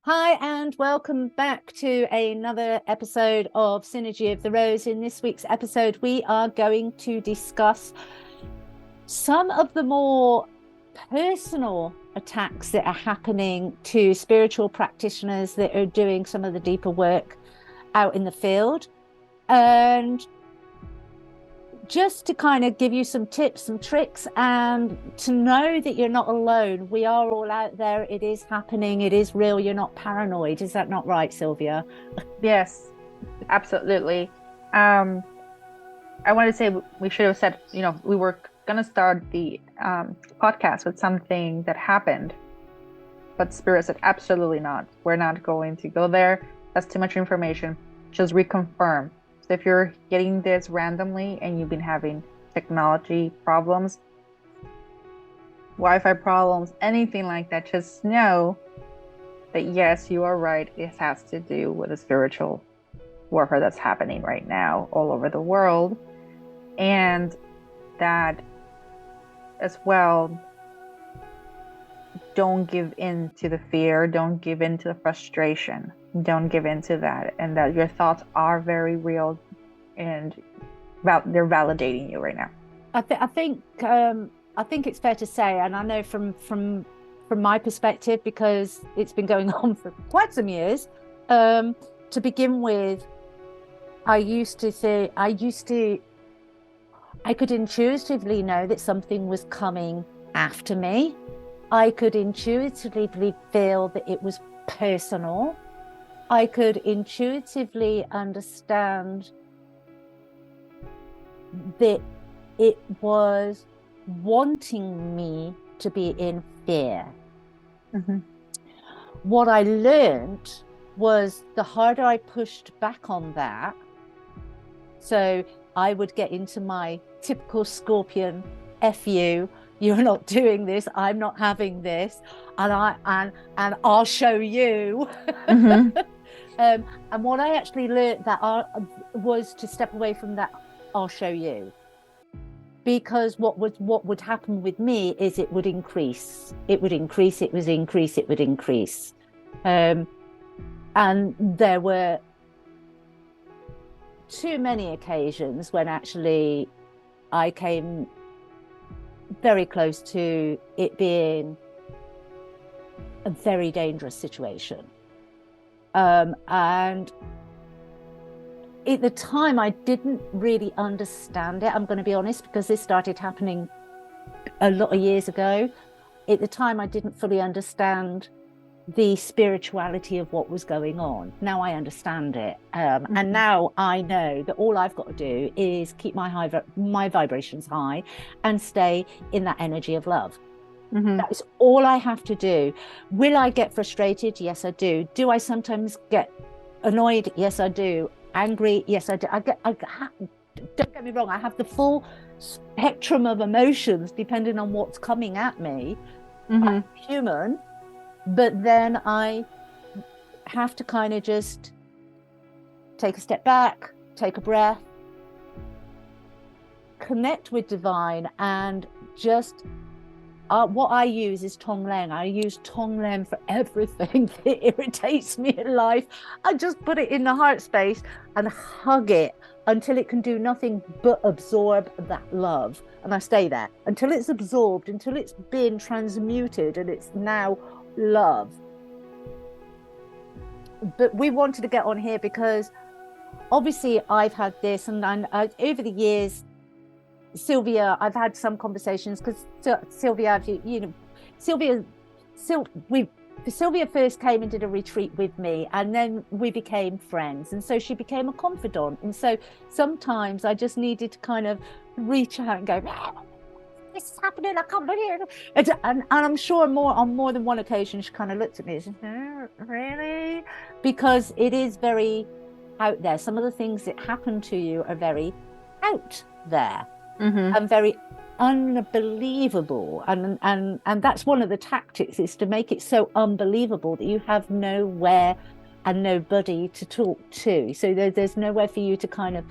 Hi, and welcome back to another episode of Synergy of the Rose. In this week's episode, we are going to discuss some of the more personal attacks that are happening to spiritual practitioners that are doing some of the deeper work out in the field. And just to kind of give you some tips and tricks and to know that you're not alone. We are all out there. It is happening. It is real. You're not paranoid. Is that not right, Silvia? Yes, absolutely. I want to say we should have said, we were going to start the podcast with something that happened, but Spirit said, absolutely not. We're not going to go there. That's too much information. Just reconfirm. So if you're getting this randomly and you've been having technology problems, Wi-Fi problems, anything like that, just know that yes, you are right. It has to do with the spiritual warfare that's happening right now all over the world. And that as well, don't give in to the fear, don't give in to the frustration, don't give in to that, and that your thoughts are very real and they're validating you right now. I think it's fair to say, and I know from my perspective, because it's been going on for quite some years. To begin with, I could intuitively know that something was coming after me. I could intuitively feel that it was personal. I could intuitively understand that it was wanting me to be in fear. Mm-hmm. What I learned was the harder I pushed back on that, so I would get into my typical Scorpion, F you, you're not doing this, I'm not having this, and I'll show you. Mm-hmm. And what I actually learned was to step away from that I'll show you. Because what would happen with me is it would increase. And there were too many occasions when actually I came very close to it being a very dangerous situation. And at the time, I didn't really understand it. I'm going to be honest, because this started happening a lot of years ago. At the time, I didn't fully understand the spirituality of what was going on. Now I understand it. And now I know that all I've got to do is keep my vibrations high and stay in that energy of love. Mm-hmm. That is all I have to do. Will I get frustrated? Yes, I do. Do I sometimes get annoyed? Yes, I do. Angry? Yes, I do. Don't get me wrong, I have the full spectrum of emotions depending on what's coming at me. Mm-hmm. I'm human, but then I have to kind of just take a step back, take a breath, connect with divine, and just what I use is Tonglen. I use Tonglen for everything that irritates me in life. I just put it in the heart space and hug it until it can do nothing but absorb that love. And I stay there until it's absorbed, until it's been transmuted and it's now love. But we wanted to get on here because obviously I've had this, and over the years, Silvia, I've had some conversations because Silvia, Silvia first came and did a retreat with me, and then we became friends, and so she became a confidant. And so sometimes I just needed to kind of reach out and go, this is happening, I can't believe it. And I'm sure on more than one occasion she kind of looked at me and said, oh, really? Because it is very out there. Some of the things that happen to you are very out there. Mm-hmm. And very unbelievable, and that's one of the tactics, is to make it so unbelievable that you have nowhere and nobody to talk to. So there's nowhere for you to kind of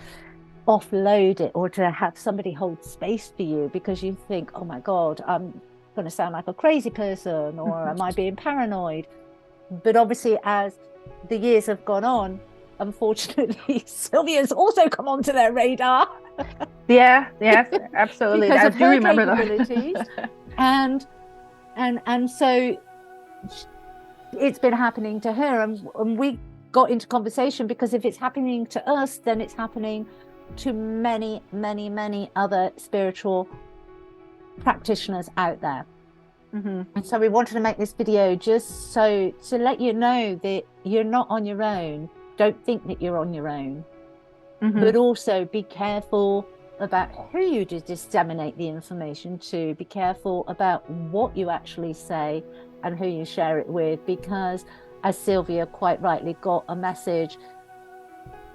offload it or to have somebody hold space for you, because you think, oh my God, I'm going to sound like a crazy person, or am I being paranoid? But obviously, as the years have gone on, unfortunately, Silvia's also come onto their radar. Yeah, yes, absolutely. Because I of do her remember capabilities. that. and so it's been happening to her, and we got into conversation, because if it's happening to us, then it's happening to many, many, many other spiritual practitioners out there. Mm-hmm. And so we wanted to make this video just so to let you know that you're not on your own. Don't think that you're on your own. Mm-hmm. But also be careful about who you disseminate the information to. Be careful about what you actually say and who you share it with, because as Silvia quite rightly got a message,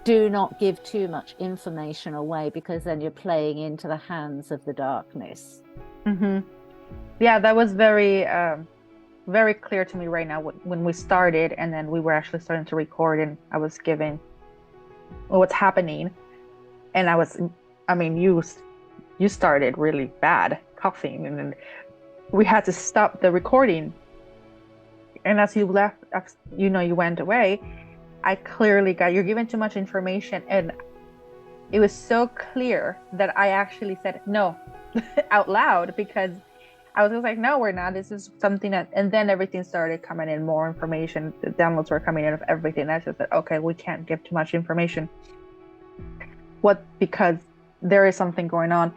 do not give too much information away, because then you're playing into the hands of the darkness. Mm-hmm. Yeah, that was very very clear to me right now when we started, and then we were actually starting to record, and I was giving what's happening, and you started really bad coughing, and then we had to stop the recording. And as you left, you went away, I clearly got, you're giving too much information, and it was so clear that I actually said no out loud, because I was just like, no, we're not. This is something that, and then everything started coming in, more information. The downloads were coming in of everything. I just said, okay, we can't give too much information. Because there is something going on,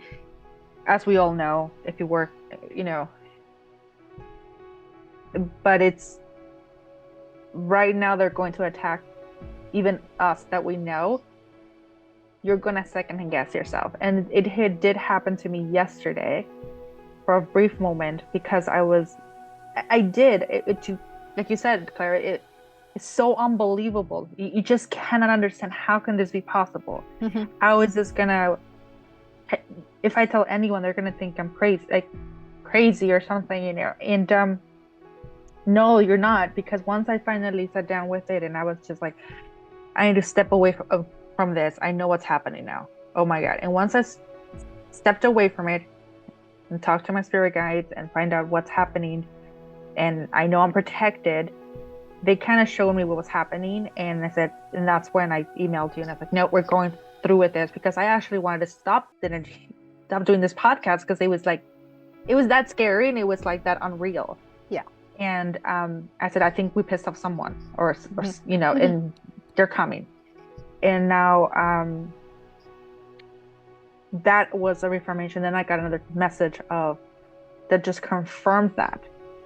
as we all know, if you work, but it's right now they're going to attack even us that we know. You're going to second guess yourself. And it did happen to me yesterday for a brief moment, because I did it to, like you said, Clara, it's so unbelievable. You just cannot understand, how can this be possible? Mm-hmm. How is this gonna, if I tell anyone, they're gonna think I'm crazy or something, and no, you're not, because once I finally sat down with it, and I was just like, I need to step away from this. I know what's happening now. Oh my God. And once I stepped away from it and talked to my spirit guides and find out what's happening, and I know I'm protected, they kind of showed me what was happening. And I said, and that's when I emailed you, and I was like, no, we're going through with this, because I actually wanted to stop doing this podcast, because it was that scary, and it was like that unreal. Yeah. And I said, I think we pissed off someone, or Mm-hmm. and they're coming. And now that was a reaffirmation. Then I got another message that just confirmed that.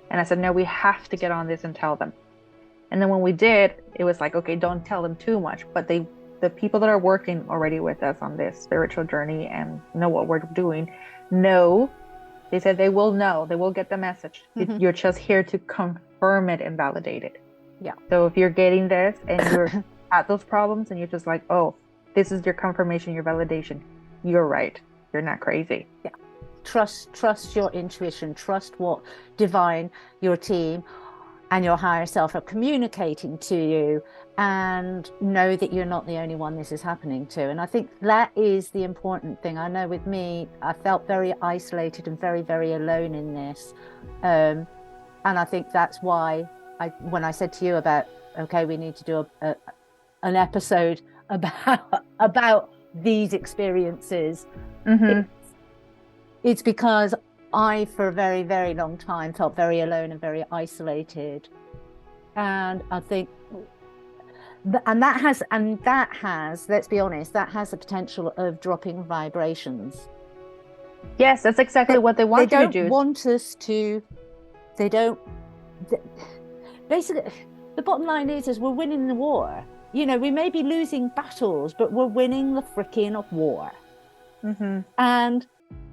And I said, no, we have to get on this and tell them. And then when we did, it was like, okay, don't tell them too much. But the people that are working already with us on this spiritual journey and know what we're doing, they said they will know, they will get the message. Mm-hmm. You're just here to confirm it and validate it. Yeah. So if you're getting this and you're at those problems, and you're just like, oh, this is your confirmation, your validation, you're right. You're not crazy. Yeah. Trust your intuition. Trust what divine, your team, and your higher self are communicating to you, and know that you're not the only one this is happening to. And I think that is the important thing. I know with me, I felt very isolated and very, very alone in this. And I think that's why when I said to you about, okay, we need to do an episode about these experiences, Mm-hmm. it's because I, for a very, very long time, felt very alone and very isolated. And I think, and that has, let's be honest, that has the potential of dropping vibrations. Yes, that's exactly what they want you to do. They don't want us to, basically, the bottom line is we're winning the war. We may be losing battles, but we're winning the freaking war. Mm-hmm. And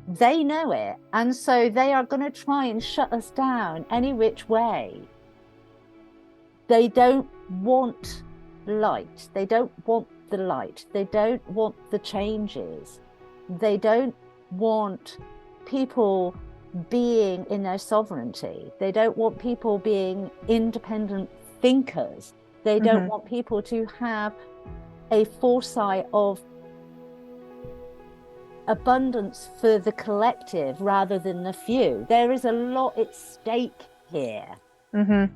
they know it, and so they are going to try and shut us down any which way. They don't want light. They don't want the light. They don't want the changes. They don't want people being in their sovereignty. They don't want people being independent thinkers. They don't Mm-hmm. want people to have a foresight of abundance for the collective rather than the few. There is a lot at stake here. Mm-hmm.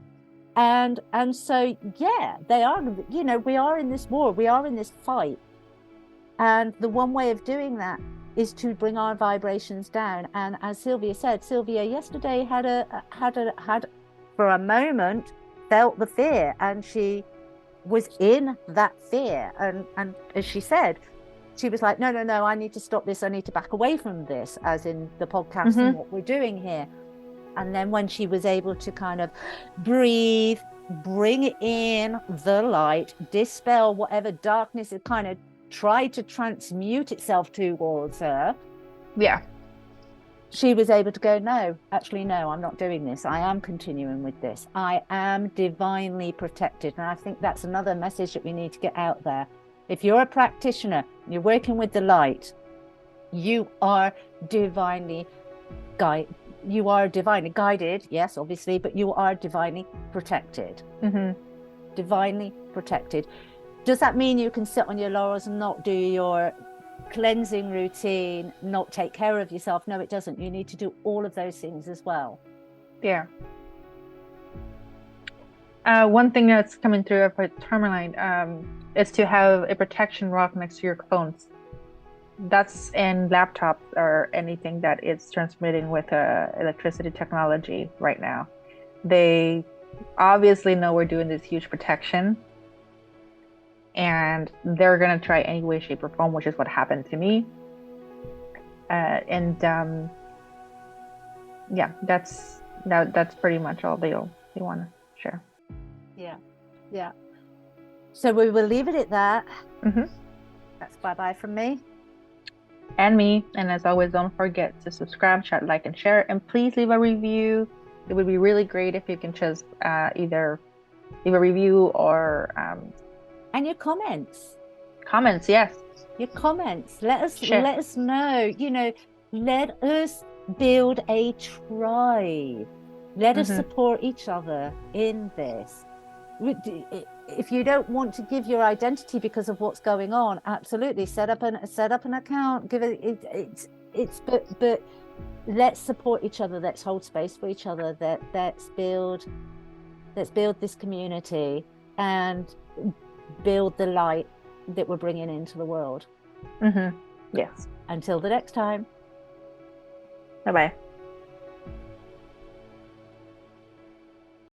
And so, yeah, they are, you know, we are in this war, we are in this fight. And the one way of doing that is to bring our vibrations down. And as Silvia said, Silvia yesterday had for a moment felt the fear, and she was in that fear. And as she said, she was like, no, I need to stop this. I need to back away from this, as in the podcast and what we're doing here. And then when she was able to kind of breathe, bring in the light, dispel whatever darkness it kind of tried to transmute itself towards her. Yeah. She was able to go, no, actually, no, I'm not doing this. I am continuing with this. I am divinely protected. And I think that's another message that we need to get out there. If you're a practitioner, you're working with the light, you are divinely guided. You are divinely guided, yes, obviously, but you are divinely protected. Divinely protected. Does that mean you can sit on your laurels and not do your cleansing routine, not take care of yourself? No, it doesn't. You need to do all of those things as well. Yeah. One thing that's coming through for Tourmaline is to have a protection rock next to your phones. That's in laptops or anything that is transmitting with electricity technology right now. They obviously know we're doing this huge protection, and they're going to try any way, shape, or form, which is what happened to me. Yeah, that's pretty much all they want to share. Yeah. So we will leave it at that. That's bye-bye from me. And me. And as always, don't forget to subscribe, chat, like, and share. And please leave a review. It would be really great if you can just either leave a review or and your comments. Comments, yes. Your comments. Let us know. You know, let us build a tribe. Let us support each other in this. If you don't want to give your identity because of what's going on, absolutely set up an account. Give it. But let's support each other. Let's hold space for each other. Let's build this community and build the light that we're bringing into the world. Yes. Until the next time. Bye-bye.